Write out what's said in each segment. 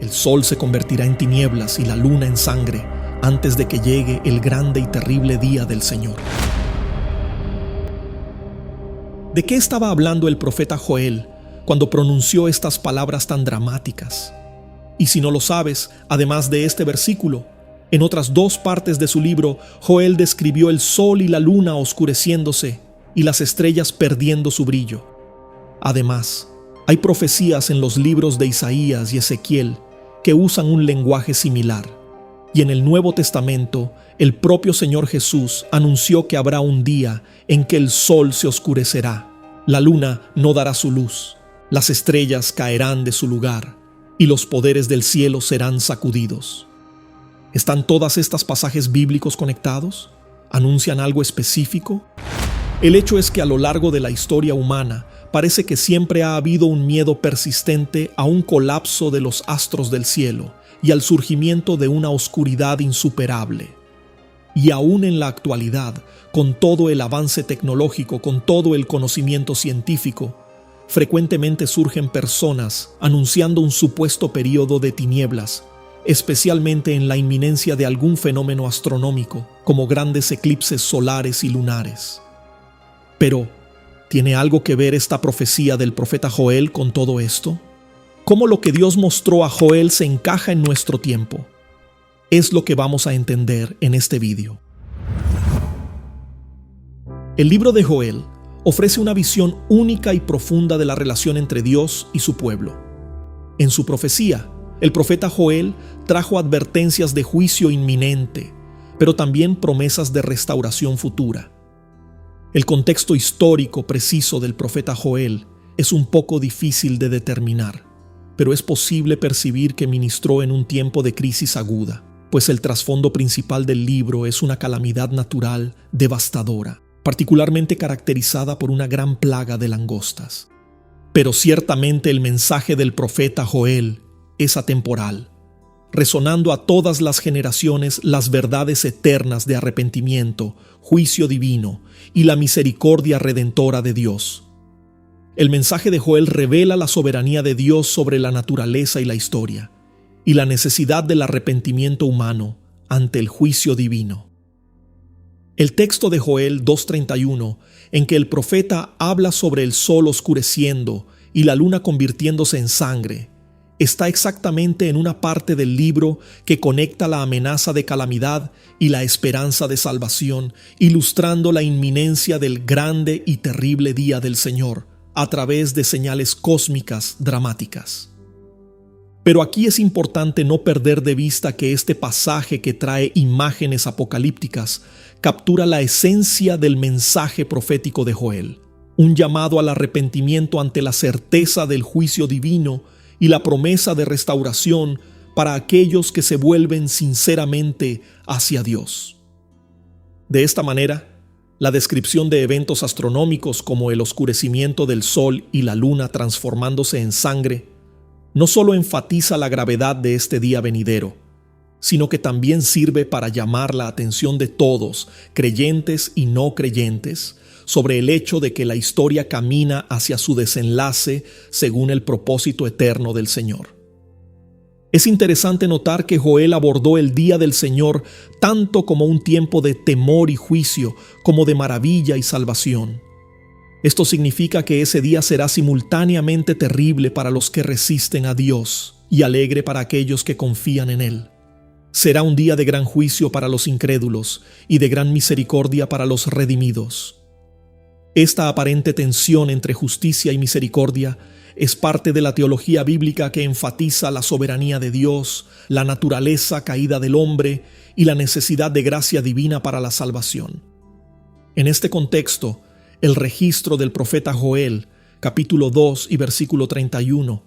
El sol se convertirá en tinieblas y la luna en sangre antes de que llegue el grande y terrible día del Señor. ¿De qué estaba hablando el profeta Joel cuando pronunció estas palabras tan dramáticas? Y si no lo sabes, además de este versículo, en otras 2 partes de su libro, Joel describió el sol y la luna oscureciéndose y las estrellas perdiendo su brillo. Además, hay profecías en los libros de Isaías y Ezequiel que usan un lenguaje similar. Y en el Nuevo Testamento, el propio Señor Jesús anunció que habrá un día en que el sol se oscurecerá, la luna no dará su luz, las estrellas caerán de su lugar y los poderes del cielo serán sacudidos. ¿Están todas estas pasajes bíblicos conectados? ¿Anuncian algo específico? El hecho es que a lo largo de la historia humana parece que siempre ha habido un miedo persistente a un colapso de los astros del cielo y al surgimiento de una oscuridad insuperable. Y aún en la actualidad, con todo el avance tecnológico, con todo el conocimiento científico, frecuentemente surgen personas anunciando un supuesto período de tinieblas, especialmente en la inminencia de algún fenómeno astronómico, como grandes eclipses solares y lunares. Pero, ¿tiene algo que ver esta profecía del profeta Joel con todo esto? ¿Cómo lo que Dios mostró a Joel se encaja en nuestro tiempo? Es lo que vamos a entender en este vídeo. El libro de Joel ofrece una visión única y profunda de la relación entre Dios y su pueblo. En su profecía, el profeta Joel trajo advertencias de juicio inminente, pero también promesas de restauración futura. El contexto histórico preciso del profeta Joel es un poco difícil de determinar, pero es posible percibir que ministró en un tiempo de crisis aguda, pues el trasfondo principal del libro es una calamidad natural devastadora, particularmente caracterizada por una gran plaga de langostas. Pero ciertamente el mensaje del profeta Joel es atemporal, resonando a todas las generaciones las verdades eternas de arrepentimiento, juicio divino y la misericordia redentora de Dios. El mensaje de Joel revela la soberanía de Dios sobre la naturaleza y la historia, y la necesidad del arrepentimiento humano ante el juicio divino. El texto de Joel 2:31, en que el profeta habla sobre el sol oscureciendo y la luna convirtiéndose en sangre, está exactamente en una parte del libro que conecta la amenaza de calamidad y la esperanza de salvación, ilustrando la inminencia del grande y terrible día del Señor a través de señales cósmicas dramáticas. Pero aquí es importante no perder de vista que este pasaje, que trae imágenes apocalípticas, captura la esencia del mensaje profético de Joel, un llamado al arrepentimiento ante la certeza del juicio divino y la promesa de restauración para aquellos que se vuelven sinceramente hacia Dios. De esta manera, la descripción de eventos astronómicos como el oscurecimiento del sol y la luna transformándose en sangre no solo enfatiza la gravedad de este día venidero, sino que también sirve para llamar la atención de todos, creyentes y no creyentes, sobre el hecho de que la historia camina hacia su desenlace según el propósito eterno del Señor. Es interesante notar que Joel abordó el día del Señor tanto como un tiempo de temor y juicio, como de maravilla y salvación. Esto significa que ese día será simultáneamente terrible para los que resisten a Dios y alegre para aquellos que confían en Él. Será un día de gran juicio para los incrédulos y de gran misericordia para los redimidos. Esta aparente tensión entre justicia y misericordia es parte de la teología bíblica que enfatiza la soberanía de Dios, la naturaleza caída del hombre y la necesidad de gracia divina para la salvación. En este contexto, el registro del profeta Joel, capítulo 2 y versículo 31,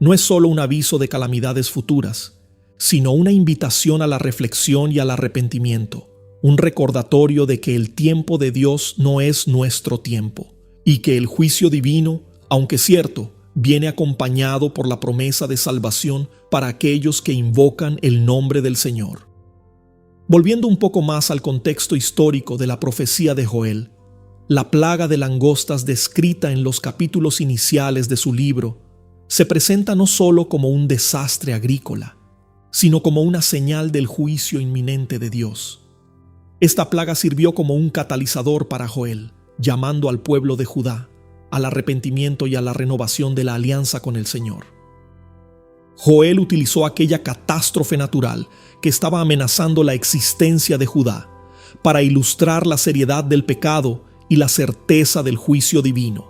no es solo un aviso de calamidades futuras, sino una invitación a la reflexión y al arrepentimiento, un recordatorio de que el tiempo de Dios no es nuestro tiempo, y que el juicio divino, aunque cierto, viene acompañado por la promesa de salvación para aquellos que invocan el nombre del Señor. Volviendo un poco más al contexto histórico de la profecía de Joel, la plaga de langostas descrita en los capítulos iniciales de su libro se presenta no solo como un desastre agrícola, sino como una señal del juicio inminente de Dios. Esta plaga sirvió como un catalizador para Joel, llamando al pueblo de Judá al arrepentimiento y a la renovación de la alianza con el Señor. Joel utilizó aquella catástrofe natural que estaba amenazando la existencia de Judá para ilustrar la seriedad del pecado y la certeza del juicio divino,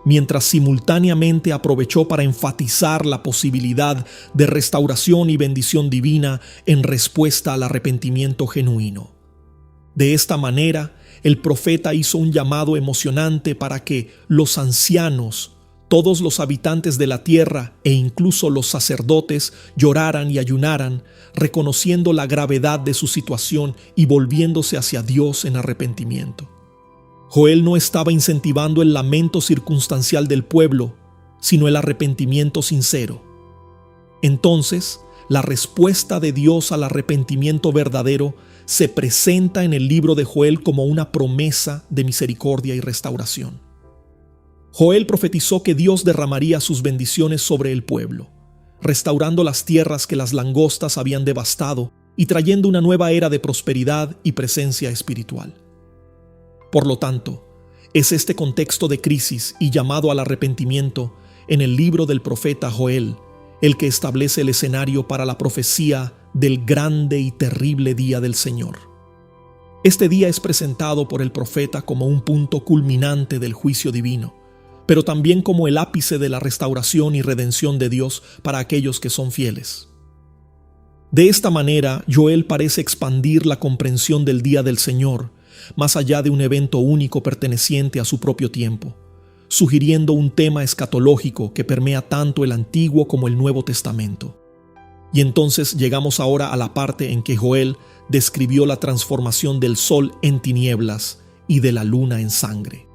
mientras simultáneamente aprovechó para enfatizar la posibilidad de restauración y bendición divina en respuesta al arrepentimiento genuino. De esta manera, el profeta hizo un llamado emocionante para que los ancianos, todos los habitantes de la tierra e incluso los sacerdotes lloraran y ayunaran, reconociendo la gravedad de su situación y volviéndose hacia Dios en arrepentimiento. Joel no estaba incentivando el lamento circunstancial del pueblo, sino el arrepentimiento sincero. Entonces, la respuesta de Dios al arrepentimiento verdadero se presenta en el libro de Joel como una promesa de misericordia y restauración. Joel profetizó que Dios derramaría sus bendiciones sobre el pueblo, restaurando las tierras que las langostas habían devastado y trayendo una nueva era de prosperidad y presencia espiritual. Por lo tanto, es este contexto de crisis y llamado al arrepentimiento en el libro del profeta Joel el que establece el escenario para la profecía del grande y terrible día del Señor. Este día es presentado por el profeta como un punto culminante del juicio divino, pero también como el ápice de la restauración y redención de Dios para aquellos que son fieles. De esta manera, Joel parece expandir la comprensión del día del Señor, más allá de un evento único perteneciente a su propio tiempo, sugiriendo un tema escatológico que permea tanto el Antiguo como el Nuevo Testamento. Y entonces llegamos ahora a la parte en que Joel describió la transformación del sol en tinieblas y de la luna en sangre.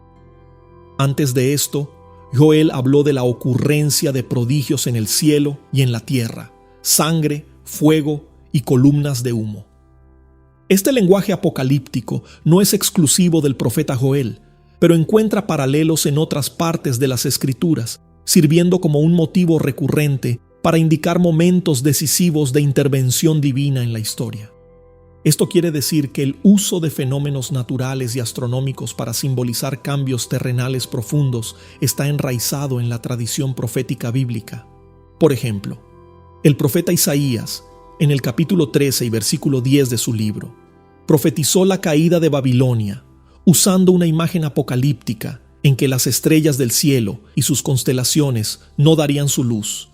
Antes de esto, Joel habló de la ocurrencia de prodigios en el cielo y en la tierra, sangre, fuego y columnas de humo. Este lenguaje apocalíptico no es exclusivo del profeta Joel, pero encuentra paralelos en otras partes de las Escrituras, sirviendo como un motivo recurrente para indicar momentos decisivos de intervención divina en la historia. Esto quiere decir que el uso de fenómenos naturales y astronómicos para simbolizar cambios terrenales profundos está enraizado en la tradición profética bíblica. Por ejemplo, el profeta Isaías, en el capítulo 13 y versículo 10 de su libro, profetizó la caída de Babilonia, usando una imagen apocalíptica en que las estrellas del cielo y sus constelaciones no darían su luz,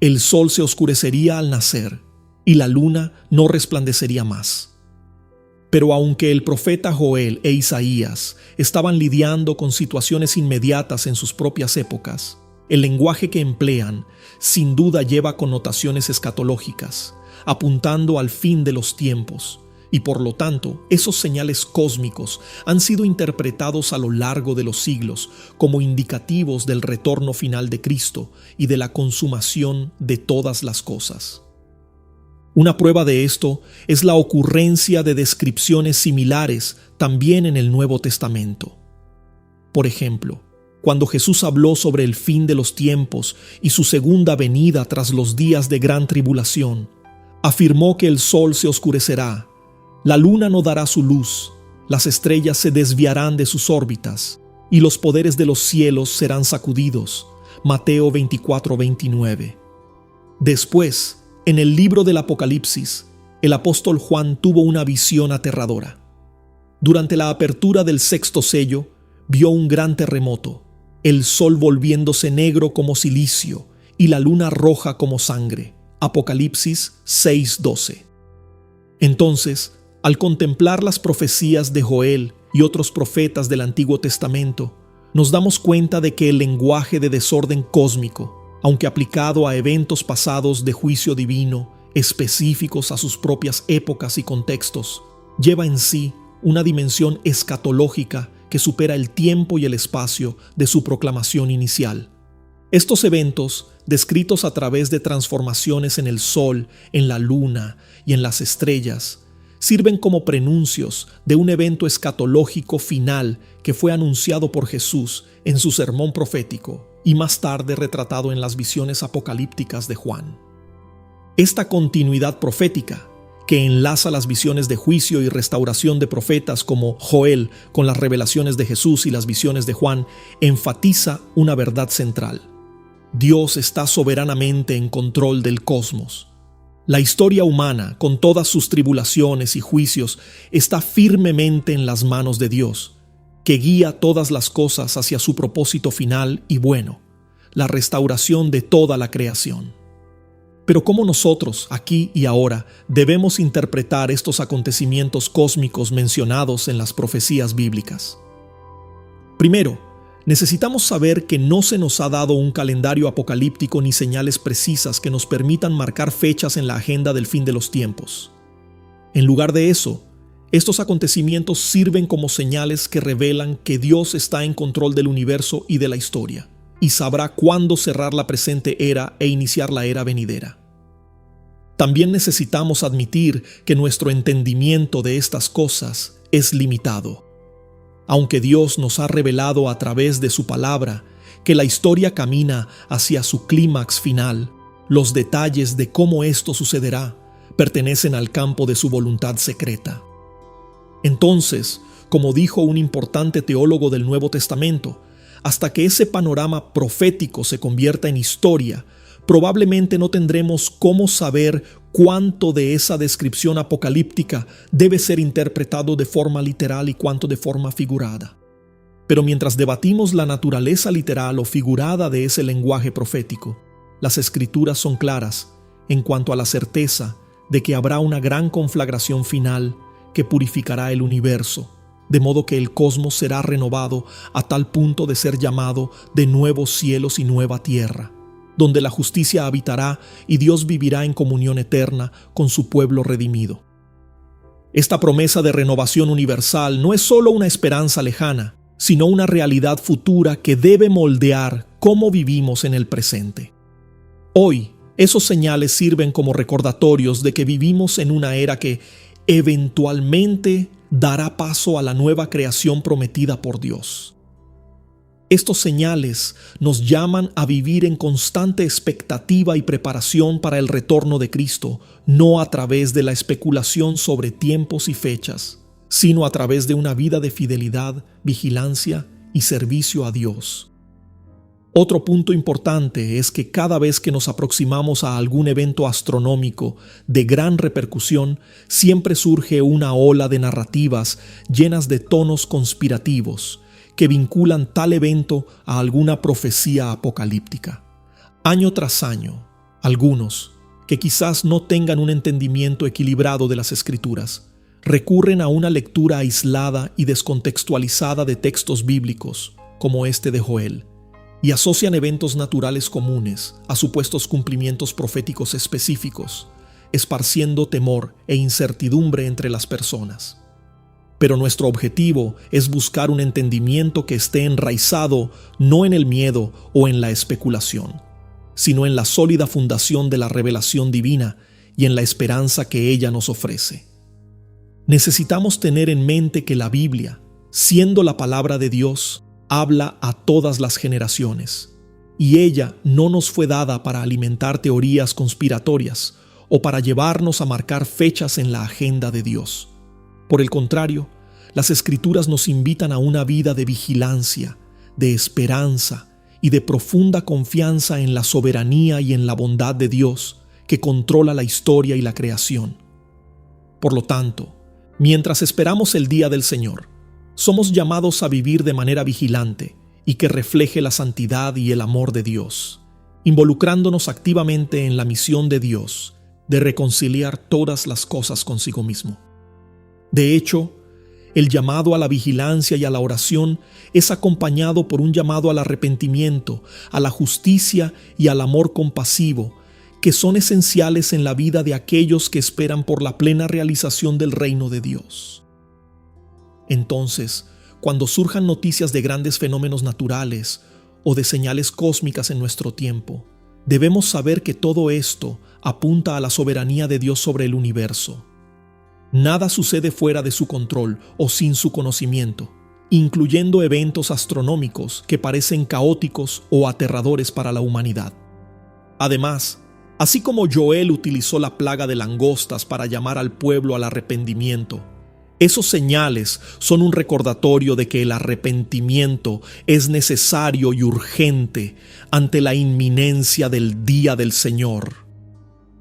el sol se oscurecería al nacer y la luna no resplandecería más. Pero aunque el profeta Joel e Isaías estaban lidiando con situaciones inmediatas en sus propias épocas, el lenguaje que emplean sin duda lleva connotaciones escatológicas, apuntando al fin de los tiempos, y por lo tanto, esos señales cósmicos han sido interpretados a lo largo de los siglos como indicativos del retorno final de Cristo y de la consumación de todas las cosas. Una prueba de esto es la ocurrencia de descripciones similares también en el Nuevo Testamento. Por ejemplo, cuando Jesús habló sobre el fin de los tiempos y su segunda venida tras los días de gran tribulación, afirmó que el sol se oscurecerá, la luna no dará su luz, las estrellas se desviarán de sus órbitas, y los poderes de los cielos serán sacudidos. Mateo 24:29. Después, en el libro del Apocalipsis, el apóstol Juan tuvo una visión aterradora. Durante la apertura del sexto sello, vio un gran terremoto, el sol volviéndose negro como cilicio y la luna roja como sangre. Apocalipsis 6:12. Entonces, al contemplar las profecías de Joel y otros profetas del Antiguo Testamento, nos damos cuenta de que el lenguaje de desorden cósmico, aunque aplicado a eventos pasados de juicio divino, específicos a sus propias épocas y contextos, lleva en sí una dimensión escatológica que supera el tiempo y el espacio de su proclamación inicial. Estos eventos, descritos a través de transformaciones en el sol, en la luna y en las estrellas, sirven como prenuncios de un evento escatológico final que fue anunciado por Jesús en su sermón profético y más tarde retratado en las visiones apocalípticas de Juan. Esta continuidad profética, que enlaza las visiones de juicio y restauración de profetas como Joel con las revelaciones de Jesús y las visiones de Juan, enfatiza una verdad central. Dios está soberanamente en control del cosmos. La historia humana, con todas sus tribulaciones y juicios, está firmemente en las manos de Dios, que guía todas las cosas hacia su propósito final y bueno, la restauración de toda la creación. Pero ¿cómo nosotros, aquí y ahora, debemos interpretar estos acontecimientos cósmicos mencionados en las profecías bíblicas? Primero, necesitamos saber que no se nos ha dado un calendario apocalíptico ni señales precisas que nos permitan marcar fechas en la agenda del fin de los tiempos. En lugar de eso, estos acontecimientos sirven como señales que revelan que Dios está en control del universo y de la historia, y sabrá cuándo cerrar la presente era e iniciar la era venidera. También necesitamos admitir que nuestro entendimiento de estas cosas es limitado. Aunque Dios nos ha revelado a través de su palabra que la historia camina hacia su clímax final, los detalles de cómo esto sucederá pertenecen al campo de su voluntad secreta. Entonces, como dijo un importante teólogo del Nuevo Testamento, hasta que ese panorama profético se convierta en historia, probablemente no tendremos cómo saber cuánto de esa descripción apocalíptica debe ser interpretado de forma literal y cuánto de forma figurada. Pero mientras debatimos la naturaleza literal o figurada de ese lenguaje profético, las Escrituras son claras en cuanto a la certeza de que habrá una gran conflagración final que purificará el universo, de modo que el cosmos será renovado a tal punto de ser llamado de nuevos cielos y nueva tierra, donde la justicia habitará y Dios vivirá en comunión eterna con su pueblo redimido. Esta promesa de renovación universal no es solo una esperanza lejana, sino una realidad futura que debe moldear cómo vivimos en el presente. Hoy, esos señales sirven como recordatorios de que vivimos en una era que eventualmente dará paso a la nueva creación prometida por Dios. Estos señales nos llaman a vivir en constante expectativa y preparación para el retorno de Cristo, no a través de la especulación sobre tiempos y fechas, sino a través de una vida de fidelidad, vigilancia y servicio a Dios. Otro punto importante es que cada vez que nos aproximamos a algún evento astronómico de gran repercusión, siempre surge una ola de narrativas llenas de tonos conspirativos que vinculan tal evento a alguna profecía apocalíptica. Año tras año, algunos, que quizás no tengan un entendimiento equilibrado de las Escrituras, recurren a una lectura aislada y descontextualizada de textos bíblicos, como este de Joel, y asocian eventos naturales comunes a supuestos cumplimientos proféticos específicos, esparciendo temor e incertidumbre entre las personas. Pero nuestro objetivo es buscar un entendimiento que esté enraizado no en el miedo o en la especulación, sino en la sólida fundación de la revelación divina y en la esperanza que ella nos ofrece. Necesitamos tener en mente que la Biblia, siendo la palabra de Dios, habla a todas las generaciones, y ella no nos fue dada para alimentar teorías conspiratorias o para llevarnos a marcar fechas en la agenda de Dios. Por el contrario, las Escrituras nos invitan a una vida de vigilancia, de esperanza y de profunda confianza en la soberanía y en la bondad de Dios que controla la historia y la creación. Por lo tanto, mientras esperamos el día del Señor, somos llamados a vivir de manera vigilante y que refleje la santidad y el amor de Dios, involucrándonos activamente en la misión de Dios de reconciliar todas las cosas consigo mismo. De hecho, el llamado a la vigilancia y a la oración es acompañado por un llamado al arrepentimiento, a la justicia y al amor compasivo, que son esenciales en la vida de aquellos que esperan por la plena realización del reino de Dios. Entonces, cuando surjan noticias de grandes fenómenos naturales o de señales cósmicas en nuestro tiempo, debemos saber que todo esto apunta a la soberanía de Dios sobre el universo. Nada sucede fuera de su control o sin su conocimiento, incluyendo eventos astronómicos que parecen caóticos o aterradores para la humanidad. Además, así como Joel utilizó la plaga de langostas para llamar al pueblo al arrepentimiento, esos señales son un recordatorio de que el arrepentimiento es necesario y urgente ante la inminencia del día del Señor.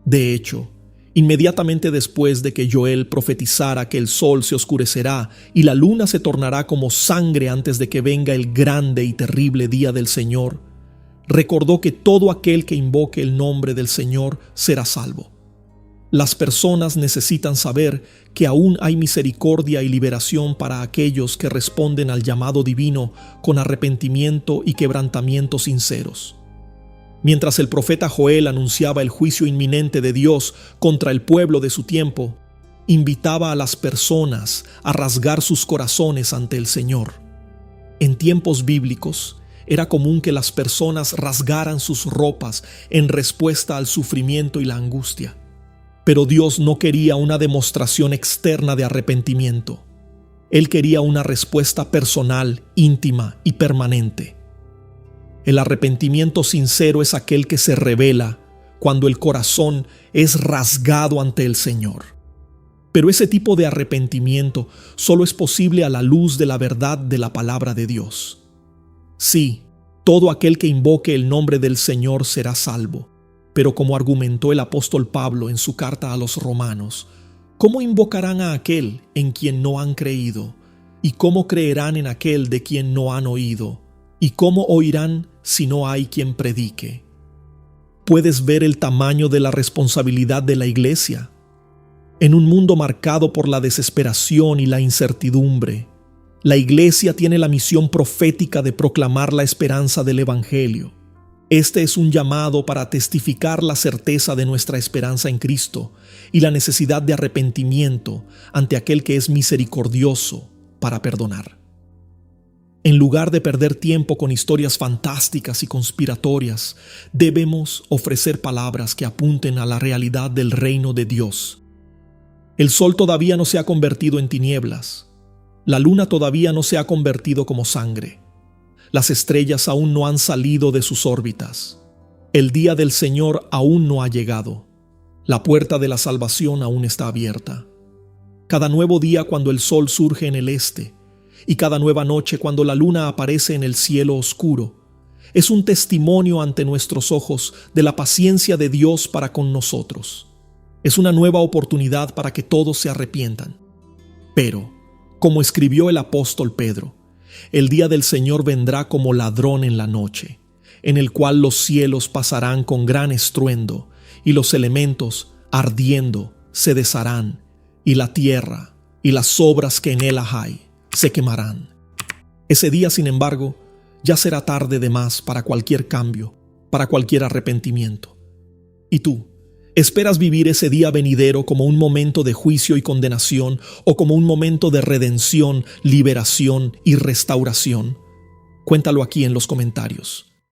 De hecho, inmediatamente después de que Joel profetizara que el sol se oscurecerá y la luna se tornará como sangre antes de que venga el grande y terrible día del Señor, recordó que todo aquel que invoque el nombre del Señor será salvo. Las personas necesitan saber que aún hay misericordia y liberación para aquellos que responden al llamado divino con arrepentimiento y quebrantamiento sinceros. Mientras el profeta Joel anunciaba el juicio inminente de Dios contra el pueblo de su tiempo, invitaba a las personas a rasgar sus corazones ante el Señor. En tiempos bíblicos, era común que las personas rasgaran sus ropas en respuesta al sufrimiento y la angustia. Pero Dios no quería una demostración externa de arrepentimiento. Él quería una respuesta personal, íntima y permanente. El arrepentimiento sincero es aquel que se revela cuando el corazón es rasgado ante el Señor. Pero ese tipo de arrepentimiento solo es posible a la luz de la verdad de la palabra de Dios. Sí, todo aquel que invoque el nombre del Señor será salvo. Pero como argumentó el apóstol Pablo en su carta a los romanos, ¿cómo invocarán a aquel en quien no han creído? ¿Y cómo creerán en aquel de quien no han oído? ¿Y cómo oirán si no hay quien predique? ¿Puedes ver el tamaño de la responsabilidad de la iglesia? En un mundo marcado por la desesperación y la incertidumbre, la iglesia tiene la misión profética de proclamar la esperanza del Evangelio. Este es un llamado para testificar la certeza de nuestra esperanza en Cristo y la necesidad de arrepentimiento ante aquel que es misericordioso para perdonar. En lugar de perder tiempo con historias fantásticas y conspiratorias, debemos ofrecer palabras que apunten a la realidad del reino de Dios. El sol todavía no se ha convertido en tinieblas. La luna todavía no se ha convertido como sangre. Las estrellas aún no han salido de sus órbitas. El día del Señor aún no ha llegado. La puerta de la salvación aún está abierta. Cada nuevo día cuando el sol surge en el este y cada nueva noche cuando la luna aparece en el cielo oscuro, es un testimonio ante nuestros ojos de la paciencia de Dios para con nosotros. Es una nueva oportunidad para que todos se arrepientan. Pero, como escribió el apóstol Pedro, el día del Señor vendrá como ladrón en la noche, en el cual los cielos pasarán con gran estruendo, y los elementos, ardiendo, se desharán, y la tierra y las obras que en él hay se quemarán. Ese día, sin embargo, ya será tarde de más para cualquier cambio, para cualquier arrepentimiento. ¿Y tú? ¿Esperas vivir ese día venidero como un momento de juicio y condenación o como un momento de redención, liberación y restauración? Cuéntalo aquí en los comentarios.